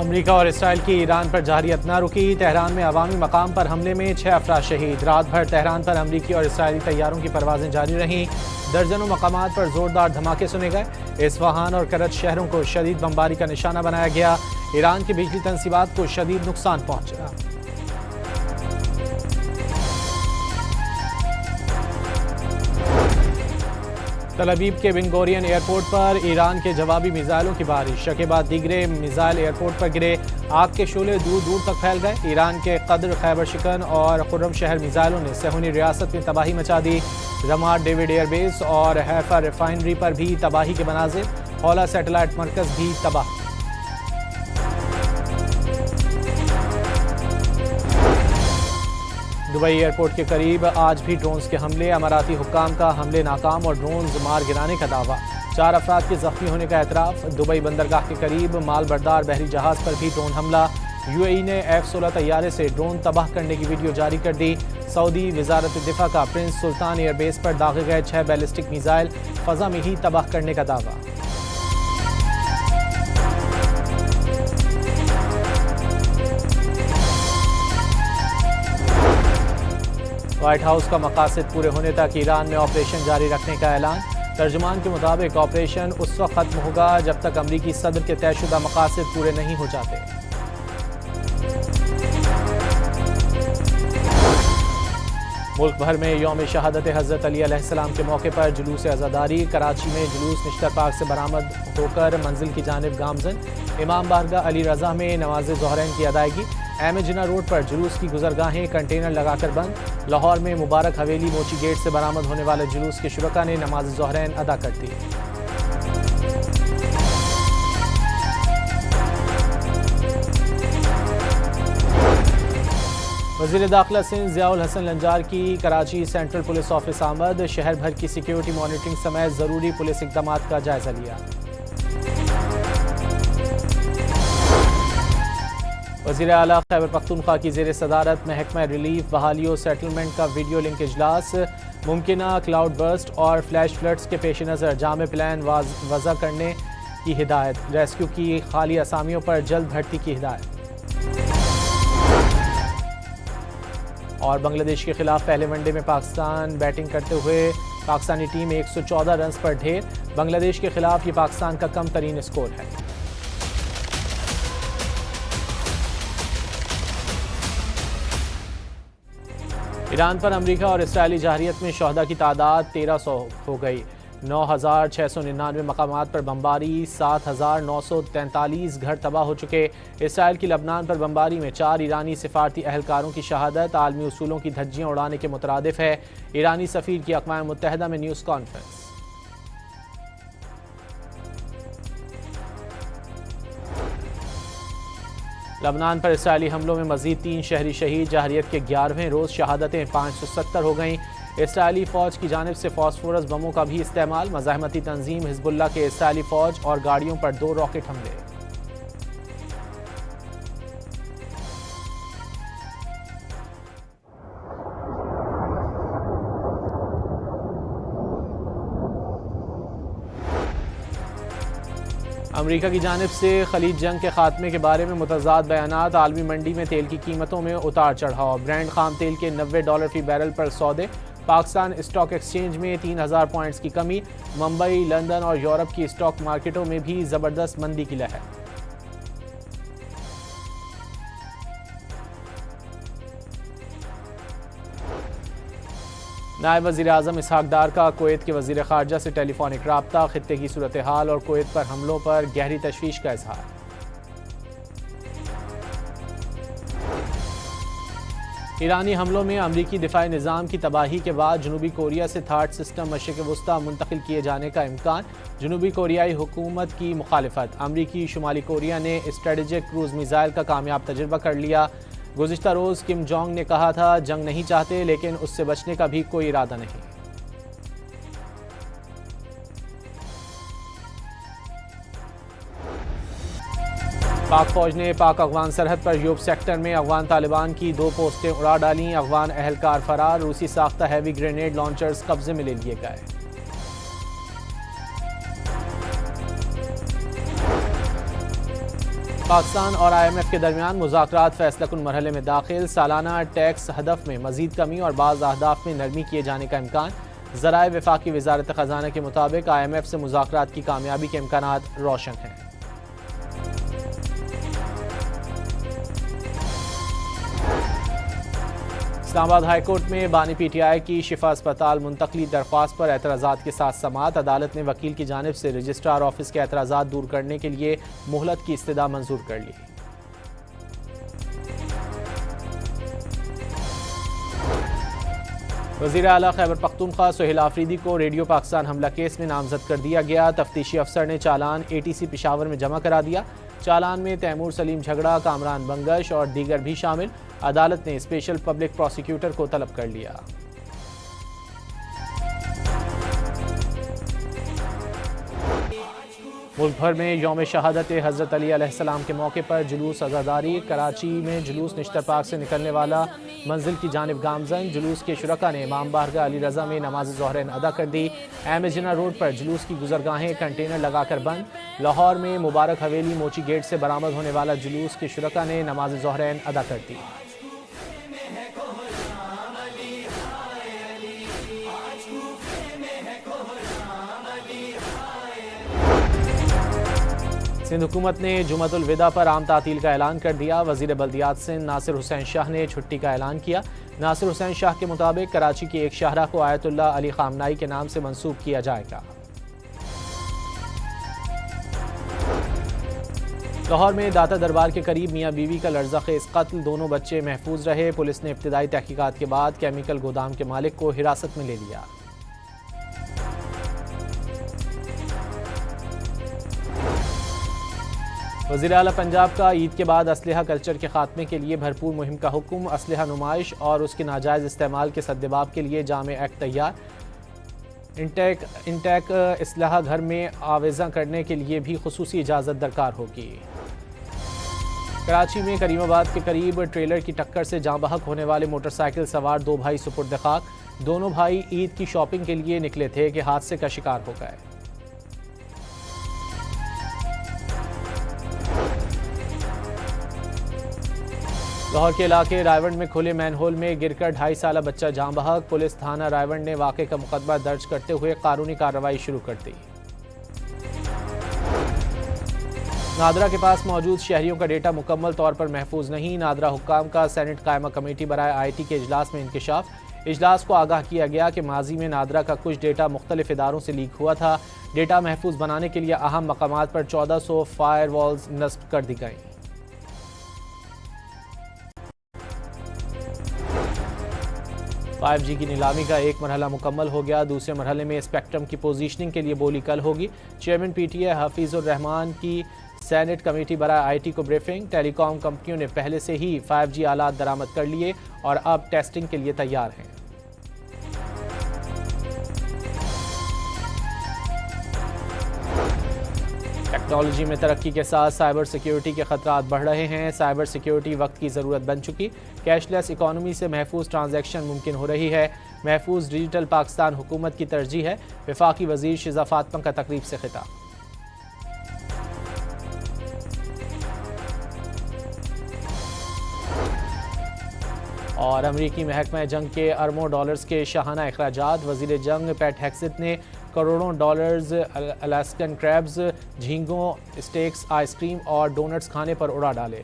America और Israel की Iran पर जारियत न रुकी। तेहरान में अवामी मकाम पर हमले में 6 अफराद शहीद। रात भर तेहरान पर अमरीकी और इसराइली तैयारों की परवाजें जारी रहीं। दर्जनों मकामात पर जोरदार धमाके सुने गए। इस्फहान और करत शहरों को शदीद बमबारी का निशाना बनाया गया। ईरान की बिजली तंसीबात को शदीद नुकसान पहुंचा। तल अवीव के बिन गोरियन एयरपोर्ट पर ईरान के जवाबी मिसाइलों की बारिश। के बाद दीगरे मिसाइल एयरपोर्ट पर गिरे। आग के शोले दूर दूर तक फैल गए। ईरान के कद्र, खैबर शिकन और खुर्रम शहर मिसाइलों ने सहूनी रियासत में तबाही मचा दी। रमाद डेविड एयरबेस और हैफा रिफाइनरी पर भी तबाही के मनाजिर। हौला सैटेलाइट मरकज भी तबाह। दुबई एयरपोर्ट के करीब आज भी ड्रोन्स के हमले। अमाराती हुक्काम का हमले नाकाम और ड्रोन्स मार गिराने का दावा। 4 अफराद के जख्मी होने का एतराफ़। दुबई बंदरगाह के करीब माल बरदार बहरी जहाज पर भी ड्रोन हमला। यूएई ने F-16 तैयारे से ड्रोन तबाह करने की वीडियो जारी कर दी। सऊदी वजारत दिफा का प्रिंस सुल्तान एयरबेस पर दागे गए 6 बैलिस्टिक मिसाइल फ़ज़ा में ही तबाह करने का दावा। व्हाइट हाउस का मकासद पूरे होने तक ईरान में ऑपरेशन जारी रखने का ऐलान। तर्जुमान के मुताबिक ऑपरेशन उस वक्त खत्म होगा जब तक अमरीकी सदर के तयशुदा मकासद पूरे नहीं हो जाते। मुल्क भर में यौम शहादत हज़रत अली अलैहिस्सलाम के मौके पर जुलूस अज़ादारी। कराची में जुलूस निश्तर पार्क से बरामद होकर मंजिल की जानिब गामजन। इमाम बारगाह अली रज़ा में नमाज ज़ोहरैन की अदायगी। एम जिना रोड पर जुलूस की गुजरगाहें कंटेनर लगाकर बंद। लाहौर में मुबारक हवेली मोची गेट से बरामद होने वाले जुलूस के शुरका ने नमाज ज़ोहरैन अदा कर दी। वज़ीर दाखिला सिंध ज़ियाउल हसन लंजार की कराची सेंट्रल पुलिस ऑफिस आमद। शहर भर की सिक्योरिटी मॉनिटरिंग समेत ज़रूरी पुलिस इक़दामात का जायजा लिया। वज़ीर आला खैबर पख्तूनख्वा की ज़ेर सदारत महकमा रिलीफ, बहाली और सेटलमेंट का वीडियो लिंक इजलास। मुमकिना क्लाउड बर्स्ट और फ्लैश फ्लड्स के पेश नज़र जामे प्लान वज़ा करने की हिदायत। रेस्क्यू की खाली असामियों पर जल्द भर्ती की हिदायत। और बांग्लादेश के खिलाफ पहले वनडे में पाकिस्तान बैटिंग करते हुए पाकिस्तानी टीम 114 रन पर ढेर। बांग्लादेश के खिलाफ ये पाकिस्तान का कम तरीन स्कोर है। ईरान पर अमेरिका और इसराइली जारियत में शहदा की तादाद 1300 हो गई। 9699 मकामात पर बमबारी। 7943 घर तबाह हो चुके। इसराइल की लबनान पर बमबारी में 4 ईरानी सिफारती अहलकारों की शहादत। आलमी उसूलों की धज्जियां उड़ाने के मुतरादिफ है। ईरानी सफ़ीर की अक़वाम मुत्तहिदा में न्यूज़ कॉन्फ्रेंस। लबनान पर इसराइली हमलों में मजीद 3 शहरी शहीद। जाहरियत के 11वें रोज़ शहादतें 570 हो गईं। इसराइली फ़ौज की जानिब से फॉस्फोरस बमों का भी इस्तेमाल। मज़ाहमती तंजीम हिज़्बुल्लाह के इसराइली फ़ौज और गाड़ियों पर 2 रॉकेट हमले। अमेरिका की जानिब से खलीज जंग के खात्मे के बारे में मुतज़ाद बयानात। आलमी मंडी में तेल की कीमतों में उतार चढ़ाव। ब्रांड खाम तेल के $90 फी बैरल पर सौदे। पाकिस्तान स्टॉक एक्सचेंज में 3000 पॉइंट्स की कमी। मुंबई, लंदन और यूरोप की स्टॉक मार्केटों में भी ज़बरदस्त मंदी की लहर। नायब वज़ीर आज़म इसहाक डार का कुवैत के वज़ीर ख़ारजा से टेलीफोनिक राब्ता। ख़ित्ते की सूरत हाल और कुवैत पर हमलों पर गहरी तशवीश का इज़हार। ईरानी हमलों में अमरीकी दिफाई निज़ाम की तबाही के बाद जनूबी कोरिया से थार्ड सिस्टम मशरिक़ वस्ता मुंतकिल किए जाने का इम्कान। जनूबी कोरियाई हुकूमत की मुखालिफत। अमरीकी शुमाली कोरिया ने स्ट्रेटेजिक क्रूज़ मिसाइल का कामयाब तजुर्बा कर लिया। गुज़िश्ता रोज़ किम जोंग ने कहा था जंग नहीं चाहते लेकिन उससे बचने का भी कोई इरादा नहीं। पाक फौज ने पाक अफगान सरहद पर यूब सेक्टर में अफगान तालिबान की 2 पोस्टें उड़ा डाली। अफगान अहलकार फरार। रूसी साख्ता हैवी ग्रेनेड लॉन्चर्स कब्जे में ले लिए गए। पाकिस्तान और IMF के दरमियान मुज़ाकरात फैसलाकुन मरहले में दाखिल। सालाना टैक्स हदफ में मजीद कमी और बाज़ अहदाफ में नरमी किए जाने का इम्कान। ज़राए वफाकी वज़ारत ख़ज़ाना के मुताबिक IMF से मुज़ाकरात की कामयाबी के इम्कानात रोशन हैं। इस्लामाबाद हाई कोर्ट में बानी PTI की शिफा अस्पताल मुंतकली दरख्वास्त पर एतराज़ात के साथ समाअत। अदालत ने वकील की जानिब से रजिस्ट्रार ऑफिस के एतराज़ात दूर करने के लिए मोहलत की इस्तदा मंजूर कर ली। वज़ीर आला खैबर पख्तूनख्वा सुहेल आफरीदी को रेडियो पाकिस्तान हमला केस में नामजद कर दिया गया। तफ्तीशी अफसर ने चालान ATC पेशावर में जमा करा दिया। चालान में तैमूर सलीम झगड़ा, कामरान बंगश और दीगर भी शामिल। अदालत ने स्पेशल पब्लिक प्रोसिक्यूटर को तलब कर लिया। मुल्क भर में यौम शहादत हज़रत अली अलैहिस्सलाम के मौके पर जुलूस अज़ादारी। कराची में जुलूस निश्तर पार्क से निकलने वाला मंजिल की जानिब गामजन। जुलूस के शुरका ने इमाम बारगाह अली रज़ा में नमाज ज़ोहरैन अदा कर दी। एमजिना रोड पर जुलूस की गुजरगाहें कंटेनर लगाकर बंद। लाहौर में मुबारक हवेली मोची गेट से बरामद होने वाला जुलूस के शुरका ने नमाज ज़ोहरैन अदा कर दी। सिंध हुकूमत ने जुमअतुल विदा पर आम तातील का ऐलान कर दिया। वज़ीर बल्दियात सिंध नासिर हुसैन शाह ने छुट्टी का ऐलान किया। नासिर हुसैन शाह के मुताबिक कराची की एक शाहरा को आयतुल्लाह अली खामनाई के नाम से मंसूब किया जाएगा। लाहौर में दाता दरबार के करीब मियाँ बीवी का लर्ज़ा-खेज़ कत्ल। दोनों बच्चे महफूज रहे। पुलिस ने इब्तिदाई तहकीकात के बाद केमिकल गोदाम के मालिक को हिरासत में ले लिया। वज़ीर आला पंजाब का ईद के बाद असलहा कल्चर के खात्मे के लिए भरपूर मुहिम का हुक्म। असलहा नुमाइश और उसके नाजायज़ इस्तेमाल के सद्देबाब के लिए जामे एक्ट तैयार। इंटेक असलहा घर में आवेज़ा करने के लिए भी खुसूसी इजाज़त दरकार होगी। कराची में करीमाबाद के करीब ट्रेलर की टक्कर से जाँ बहक होने वाले मोटरसाइकिल सवार दो भाई सुपुर्द खाक। दोनों भाई ईद की शॉपिंग के लिए निकले थे कि हादसे का शिकार हो गए। लाहौर के इलाके रायवंड में खुले मैनहोल में गिरकर 2.5 साला बच्चा जाँ बहक। पुलिस थाना रायवंड ने वाक़े का मुकदमा दर्ज करते हुए कानूनी कार्रवाई शुरू कर दी। नादरा के पास मौजूद शहरियों का डेटा मुकम्मल तौर पर महफूज नहीं। नादरा हुक्काम का सेनेट कायमा कमेटी बराए IT के इजलास में इंकशाफ। इजलास को आगाह किया गया कि माजी में नादरा का कुछ डेटा मुख्तलिफ इदारों से लीक हुआ था। डेटा महफूज बनाने के लिए अहम मकामात पर 1400 फायर वॉल्स नस्ब कर दी गई। फाइव जी की नीलामी का एक मरहला मुकम्मल हो गया। दूसरे मरहले में स्पेक्ट्रम की पोजीशनिंग के लिए बोली कल होगी। चेयरमैन PTI हफीजुर रहमान की सेनेट कमेटी बराए IT को ब्रीफिंग। टेलीकॉम कंपनियों ने पहले से ही 5G आलात दरामद कर लिए और अब टेस्टिंग के लिए तैयार हैं। टेक्नोलॉजी में तरक्की के साथ साइबर सिक्योरिटी के खतरात बढ़ रहे हैं। साइबर सिक्योरिटी वक्त की ज़रूरत बन चुकी। कैशलेस इकॉनमी से महफूज ट्रांजैक्शन मुमकिन हो रही है। महफूज डिजिटल पाकिस्तान हुकूमत की तरजीह है। वफाकी वज़ीर शिज़ा फातिमा का तकरीब से खिताब। और अमरीकी महकमा जंग के अरबों डॉलर्स के शाहाना अखराजात। वज़ीर जंग पैट हेक्सेट ने करोड़ों डॉलर्स अलास्कन क्रैब्स, झींगों, स्टेक्स, आइसक्रीम और डोनट्स खाने पर उड़ा डाले।